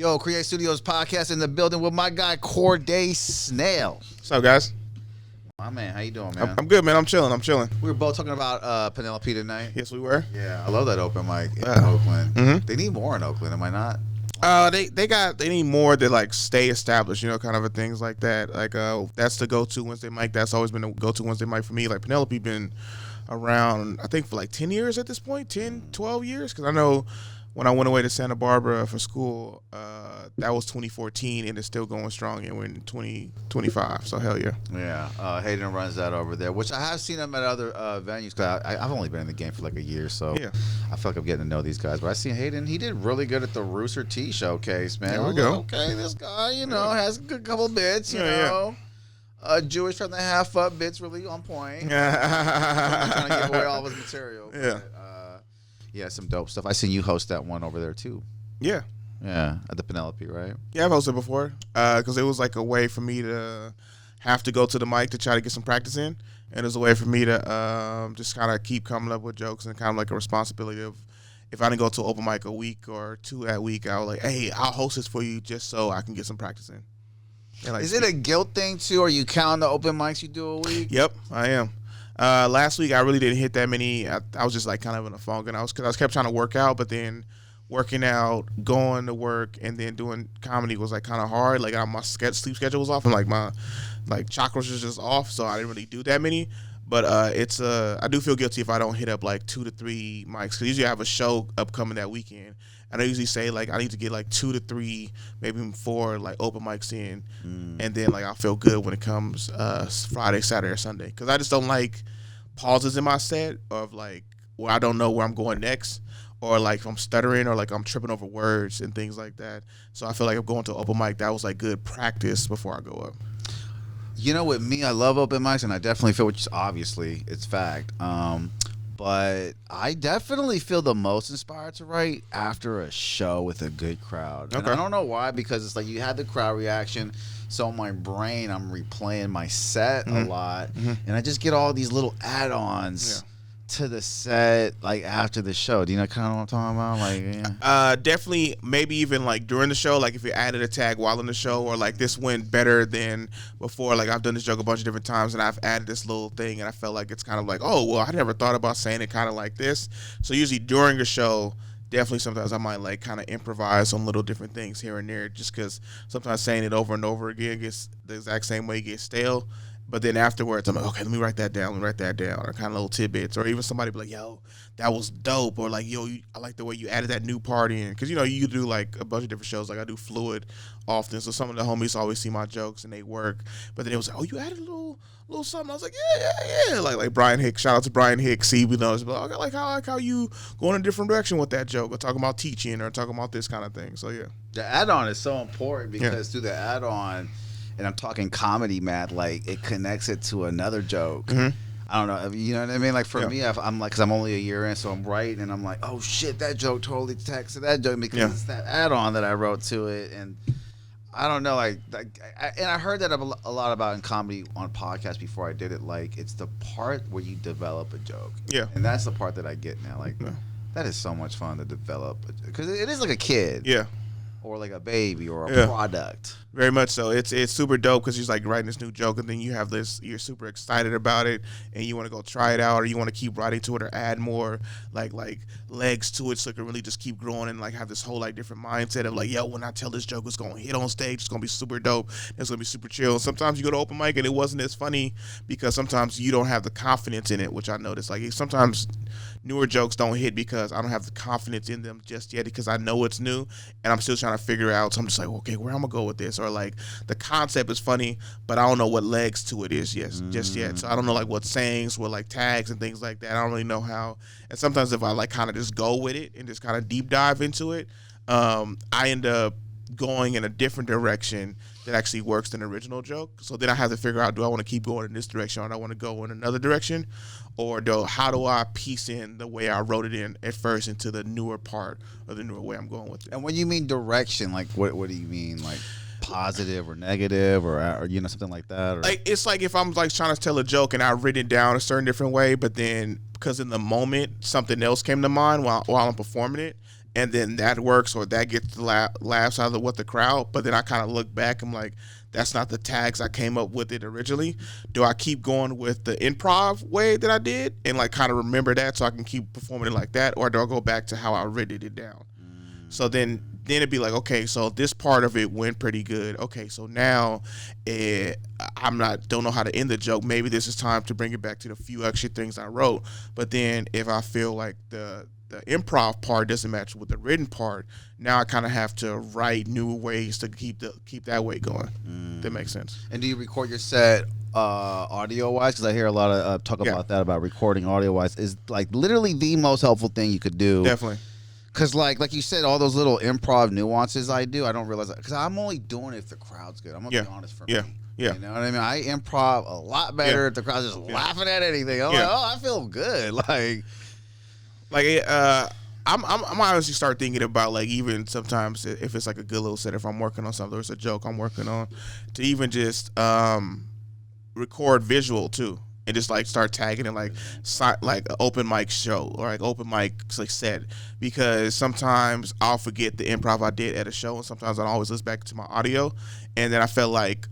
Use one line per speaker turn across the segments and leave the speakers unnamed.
Yo, Create Studios podcast in the building with my guy CORDE SNELL.
What's up, guys?
My man, how you doing, man?
I'm good, man. I'm chilling.
We were both talking about Penelope tonight.
Yes, we were.
Yeah, I love that open mic in Oakland.
Mm-hmm.
They need more in Oakland, am I not?
They need more to like stay established, kind of things like that. Like that's the go-to Wednesday mic. That's always been the go-to Wednesday mic for me. Like Penelope been around, I think, for like 10 years at this point, 10, 12 years. Because I know when I went away to Santa Barbara for school, that was 2014, and it's still going strong, and we're in 2025. So hell yeah.
Yeah, Hayden runs that over there, which I have seen him at other venues. Cause I've only been in the game for like a year, so yeah. I feel like I'm getting to know these guys. But I seen Hayden; he did really good at the Rooster T showcase, man.
There we go.
Like, okay, this guy, has a good couple bits, you know. Jewish from the half up bits really on point. Trying to give away all of his material. But, yeah, some dope stuff. I seen you host that one over there too.
Yeah.
Yeah, at the Penelope, right?
Yeah, I've hosted before because it was like a way for me to have to go to the mic to try to get some practice in. And it was a way for me to just kind of keep coming up with jokes and kind of like a responsibility of if I didn't go to an open mic a week or two that week, I was like, hey, I'll host this for you just so I can get some practice in. And like,
is it a guilt thing too? Are you counting the open mics you do a week?
Yep, I am. Last week I really didn't hit that many. I was just like kind of in a funk, and I kept trying to work out, but then working out, going to work, and then doing comedy was like kind of hard. Like my sleep schedule was off, and like my chakras was just off, so I didn't really do that many. But I do feel guilty if I don't hit up like 2 to 3 mics. Cause usually I have a show upcoming that weekend, and I usually say like I need to get like 2 to 3, maybe even 4 like open mics in, and then like I'll feel good when it comes Friday, Saturday, or Sunday. Cause I just don't like pauses in my set of like where I don't know where I'm going next, or like if I'm stuttering or like I'm tripping over words and things like that. So I feel like I'm going to open mic. That was like good practice before I go up.
You know, with me, I love open mics, and I definitely feel, which is obviously it's fact. But I definitely feel the most inspired to write after a show with a good crowd. And I don't know why, because it's like you had the crowd reaction. So in my brain, I'm replaying my set a lot, and I just get all these little add-ons to the set, like after the show. Do you know kind of what I'm talking about? Like,
definitely, maybe even like during the show, like if you added a tag while in the show, or like this went better than before. Like I've done this joke a bunch of different times, and I've added this little thing, and I felt like it's kind of like, oh, well, I never thought about saying it kind of like this. So usually during a show, definitely sometimes I might like kind of improvise on little different things here and there, just because sometimes saying it over and over again gets the exact same way, gets stale. But then afterwards, I'm like, okay, let me write that down, or kind of little tidbits. Or even somebody be like, yo, that was dope. Or like, yo, I like the way you added that new part in. Because, you do like a bunch of different shows. Like I do Fluid often. So some of the homies always see my jokes and they work. But then it was like, oh, you added a little something. I was like, yeah. Like Brian Hicks. Shout out to Brian Hicks. See, we know. I like how you go in a different direction with that joke. Or talking about teaching or talking about this kind of thing. So, yeah.
The add-on is so important because through the add-on, and I'm talking comedy, Matt, like it connects it to another joke. I don't know, you know what I mean? Like for me, I'm like, because I'm only a year in, so I'm writing, and I'm like, oh shit, that joke totally connects to that joke because it's that add-on that I wrote to it, and I don't know, and I heard that a lot about in comedy on podcasts before I did it. Like it's the part where you develop a joke, and that's the part that I get now. Like that is so much fun to develop because it is like a kid, or like a baby or a product.
Very much so. It's super dope because you're like writing this new joke, and then you have this, you're super excited about it, and you want to go try it out, or you want to keep writing to it, or add more like legs to it, so it can really just keep growing and like have this whole like different mindset of like, yo, when I tell this joke, it's gonna hit on stage, it's gonna be super dope, it's gonna be super chill. Sometimes you go to open mic and it wasn't as funny because sometimes you don't have the confidence in it, which I noticed. Like sometimes newer jokes don't hit because I don't have the confidence in them just yet because I know it's new and I'm still trying to figure out. So I'm just like, okay, where I'm gonna go with this? Or like the concept is funny, but I don't know what legs to it is just yet. So I don't know like what sayings, what like tags and things like that. I don't really know how. And sometimes if I like kind of just go with it and just kind of deep dive into it, I end up going in a different direction that actually works than the original joke. So then I have to figure out, do I want to keep going in this direction, or do I want to go in another direction? Or how do I piece in the way I wrote it in at first into the newer part or the newer way I'm going with it?
And when you mean direction, like what do you mean? Like positive or negative or something like that? Or?
Like it's like if I'm like trying to tell a joke and I've written it down a certain different way, but then because in the moment something else came to mind while I'm performing it, and then that works or that gets the laughs out of the crowd. But then I kind of look back, I'm like, that's not the tags I came up with it originally. Do I keep going with the improv way that I did and like kind of remember that so I can keep performing it like that, or do I go back to how I written it down? So then it'd be like, okay, so this part of it went pretty good. Okay, so now don't know how to end the joke. Maybe this is time to bring it back to the few extra things I wrote. But then if I feel like the improv part doesn't match with the written part, now I kind of have to write new ways to keep that way going. That makes sense.
And do you record your set audio wise? Because I hear a lot of talk about that, about recording audio wise is like literally the most helpful thing you could do.
Definitely.
Because like you said, all those little improv nuances I don't realize that, because I'm only doing it if the crowd's good. I'm gonna be honest for me.
Yeah.
You know what I mean? I improv a lot better if the crowd's just laughing at anything. I'm like, oh, I feel good.
I'm honestly start thinking about, like, even sometimes if it's like a good little set, if I'm working on something or it's a joke I'm working on, to even just record visual too, and just like start tagging it like an open mic show or like open mic like set, because sometimes I'll forget the improv I did at a show, and sometimes I always listen back to my audio, and then I felt like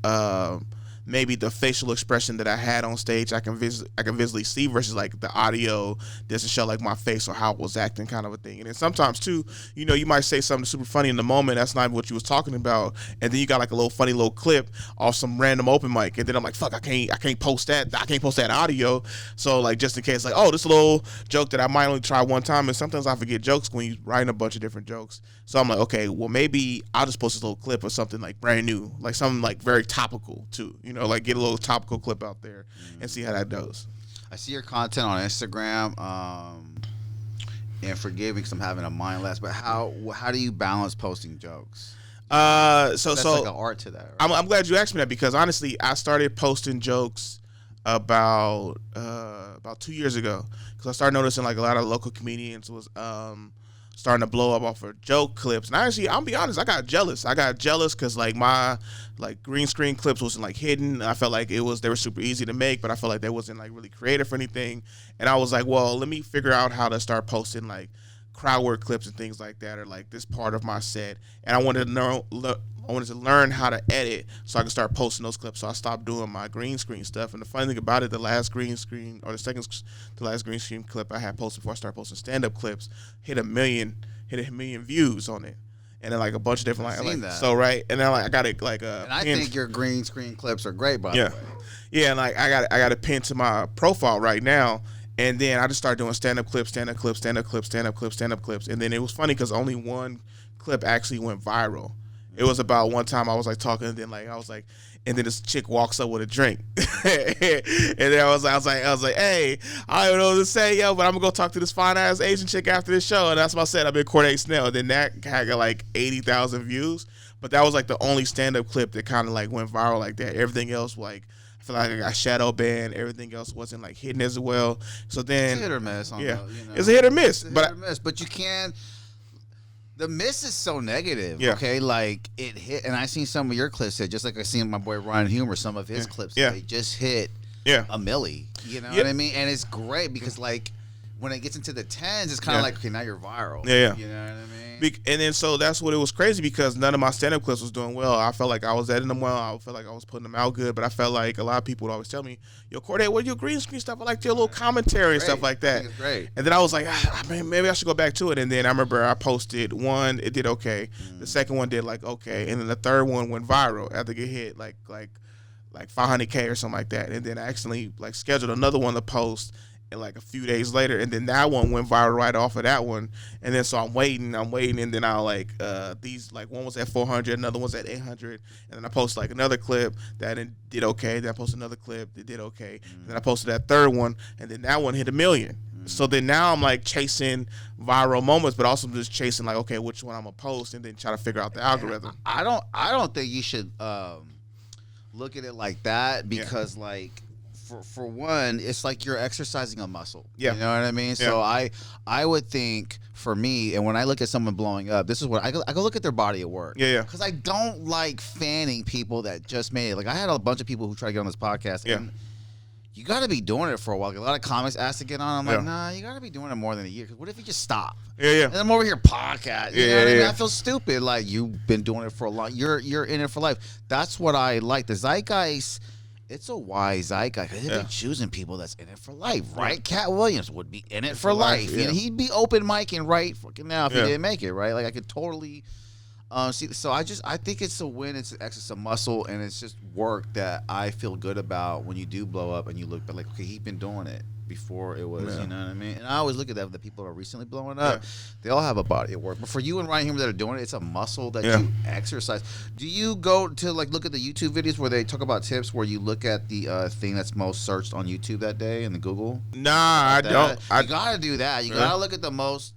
maybe the facial expression that I had on stage I can visually see versus like the audio doesn't show like my face or how I was acting, kind of a thing. And then sometimes too, you know, you might say something super funny in the moment, that's not what you was talking about, and then you got like a little funny little clip off some random open mic, and then I'm like, fuck, I can't post that audio. So like, just in case, like, oh, this little joke that I might only try one time, and sometimes I forget jokes when you writing a bunch of different jokes. So I'm like, okay, well, maybe I'll just post this little clip or something like brand new, like something like very topical too, you know, like get a little topical clip out there and see how that goes.
I see your content on Instagram, and forgive me because I'm having a mind lapse, but how do you balance posting jokes? That's like an art to that, right?
I'm glad you asked me that, because honestly, I started posting jokes about 2 years ago, because I started noticing like a lot of local comedians was starting to blow up off of joke clips. And actually, I'll be honest, I got jealous because like my like green screen clips wasn't like hidden. I felt like they were super easy to make, but I felt like they wasn't like really creative or anything. And I was like, well, let me figure out how to start posting like crowd work clips and things like that, or like this part of my set. And I wanted to learn how to edit so I could start posting those clips. So I stopped doing my green screen stuff. And the funny thing about it, the last green screen clip I had posted before I started posting stand-up clips hit a million views on it. And then like a bunch of different so right. And then like I got it like
and I think your green screen clips are great, by the way.
Yeah, and like I got it pinned to my profile right now. And then I just started doing stand-up clips. And then it was funny because only one clip actually went viral. It was about one time I was like talking, and then and then this chick walks up with a drink, and then I was like, hey, I don't know what to say, yo, but I'm gonna go talk to this fine ass Asian chick after this show, and that's what I said. I've been CORDE SNELL, and then that had got like 80,000 views, but that was like the only stand-up clip that kind of like went viral like that. Everything else, like, I feel like I got shadow banned. Everything else wasn't like hidden as well. So then
it's a hit or miss.
It's a hit or miss.
But you can. The miss is so negative, okay? Like, it hit, and I seen some of your clips hit, just like I seen my boy Ryan Humor, some of his clips, they just hit a milli, you know what I mean? And it's great because, like, when it gets into the tens, it's kind of like, okay, now you're viral.
Yeah.
You know what I mean?
And then so that's what it was crazy, because none of my stand-up clips was doing well. I felt like I was editing them well. I felt like I was putting them out good, but I felt like a lot of people would always tell me, yo, CORDE, what are your green screen stuff? I like your little commentary and stuff like that.
It's great.
And then I was like, maybe I should go back to it. And then I remember I posted one, it did okay. The second one did like okay. And then the third one went viral after it hit like 500K or something like that. And then I accidentally like scheduled another one to post, and like a few days later, and then that one went viral right off of that one. And then so I'm waiting, and then I'll like these, like, one was at 400, another one's at 800, and then I posted like another clip that did okay. Then I posted another clip that did okay. Then I posted that third one, and then that one hit 1 million. So then now I'm like chasing viral moments, but also just chasing like, okay, which one I'm gonna post, and then try to figure out the algorithm.
I don't think you should look at it like that, because like, for one, it's like you're exercising a muscle.
Yeah.
You know what I mean? Yeah. So I would think, for me, and when I look at someone blowing up, this is what I go look at their body of work.
Yeah.
Because I don't like fanning people that just made it. Like, I had a bunch of people who try to get on this podcast, and you got to be doing it for a while. A lot of comics asked to get on. I'm like,
Yeah.
nah, you got to be doing it more than a year. 'Cause what if you just stop?
Yeah.
And I'm over here podcast. You know what I mean?
Yeah.
I feel stupid. Like, you've been doing it for a long. You're in it for life. That's what I like. The zeitgeist. It's a wise zeitgeist. They'd be choosing people that's in it for life, right? Cat Williams would be in it for life.
Yeah.
He'd be open micing right fucking now if he
Yeah.
didn't make it, right? Like, I could totally see. So I think it's a win. It's an exercise, a muscle, and it's just work that I feel good about when you do blow up and you look back like, okay, he's been doing it before it was, you know what I mean? And I always look at that, the people that are recently blowing up, they all have a body of work. But for you and Ryan Humor that are doing it, it's a muscle that you exercise. Do you go to like look at the YouTube videos where they talk about tips, where you look at the thing that's most searched on YouTube that day in the Google?
Nah, I don't.
You gotta do that. You gotta look at the most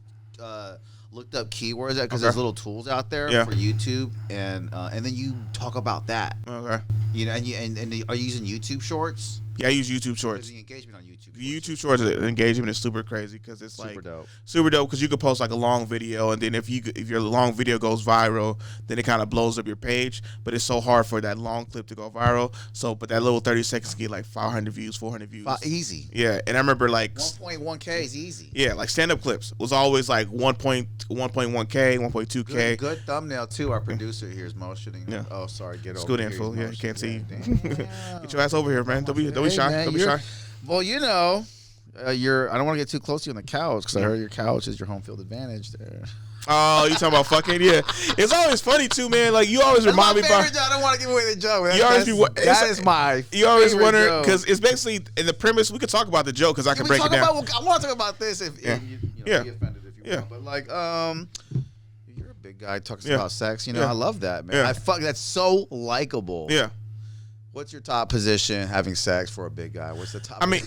looked up keywords because there's little tools out there for YouTube, and then you talk about that.
Okay.
You know, and are you using YouTube Shorts?
Yeah, I use YouTube Shorts.
The engagement on YouTube.
The YouTube Shorts engagement is super crazy because it's
Super
like
dope.
super dope because you could post like a long video, and then if your long video goes viral, then it kind of blows up your page. But it's so hard for that long clip to go viral. So, but that little 30 seconds get like 500 views, 400 views.
Easy.
Yeah, and I remember like
1.1K is easy.
Yeah, like stand-up clips was always like 1.1K, 1.2K.
Good thumbnail too. Our producer here is motioning.
Yeah.
Oh, sorry. Get
Scoot
over
in,
here.
fool.
He's
Yeah, you can't see.
motioning.
Get your ass over here, man. Don't be shy.
man,
Don't be shy.
Well, you know, I don't want to get too close to you on the couch because I heard your couch is your home field advantage there.
Oh, you talking about fucking? Yeah, it's always funny too, man. Like you always remind me about.
I don't want to give away the joke.
You always
That is my.
You always
favorite
wonder
joke.
because it's basically in the premise. We could talk about the joke because I can break it down.
I want to talk about this if you be offended if you want. But like, you're a big guy talks about sex. You know, I love that, man. That's so likable.
Yeah.
What's your top position having sex for a big guy? What's the top?
Go to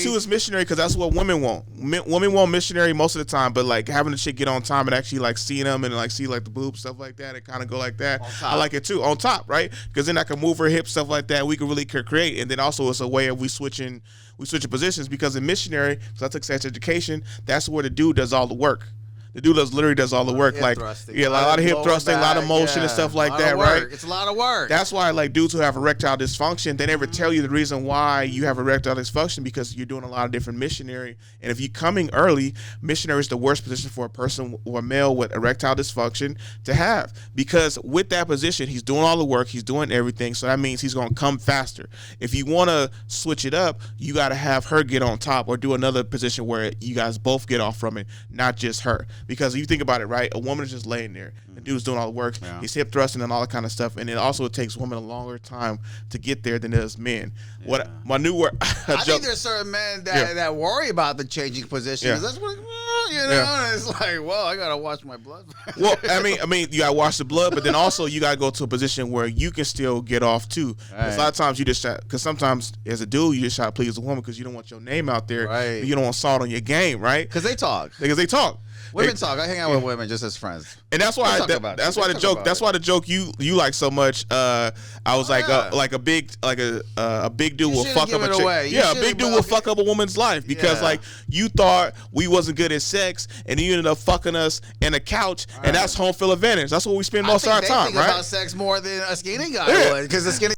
is missionary because that's what women want. Women want missionary most of the time, but like having the chick get on time and actually like seeing them and like see like the boobs, stuff like that, and kind of go like that. I like it too on top, right? Because then I can move her hips, stuff like that. We can really create, and then also it's a way of we switching positions because in missionary, because I took sex education, that's where the dude does all the work. The dude literally does all the work, like a lot of hip thrusting, a lot of motion and stuff like that, right?
It's a lot of work.
That's why like dudes who have erectile dysfunction, they never tell you the reason why you have erectile dysfunction because you're doing a lot of different missionary. And if you're coming early, missionary is the worst position for a person or a male with erectile dysfunction to have because with that position, he's doing all the work, he's doing everything. So that means he's going to come faster. If you want to switch it up, you got to have her get on top or do another position where you guys both get off from it, not just her. Because if you think about it, right, a woman is just laying there. The dude's doing all the work. Yeah. He's hip thrusting and all that kind of stuff. And it takes women a longer time to get there than it does men. Yeah. What my new word?
I think there's certain men that worry about the changing position. Yeah. That's what and it's like, well, I gotta watch my blood.
Well, I mean, you gotta watch the blood, but then also you gotta go to a position where you can still get off too. Right. A lot of times you just because sometimes as a dude you just try to please a woman because you don't want your name out there. Right. You don't want salt on your game, right?
Because they talk. Women talk. I hang out with women just as friends,
and that's why that's why the joke you like so much. I was like a big dude will fuck up a chick. Yeah, a big dude will fuck up a woman's life because like you thought we wasn't good at sex, and you ended up fucking us in a couch, and that's home field advantage. That's what we spend most of our time, right?
About sex more than a skinny guy would because the skinny.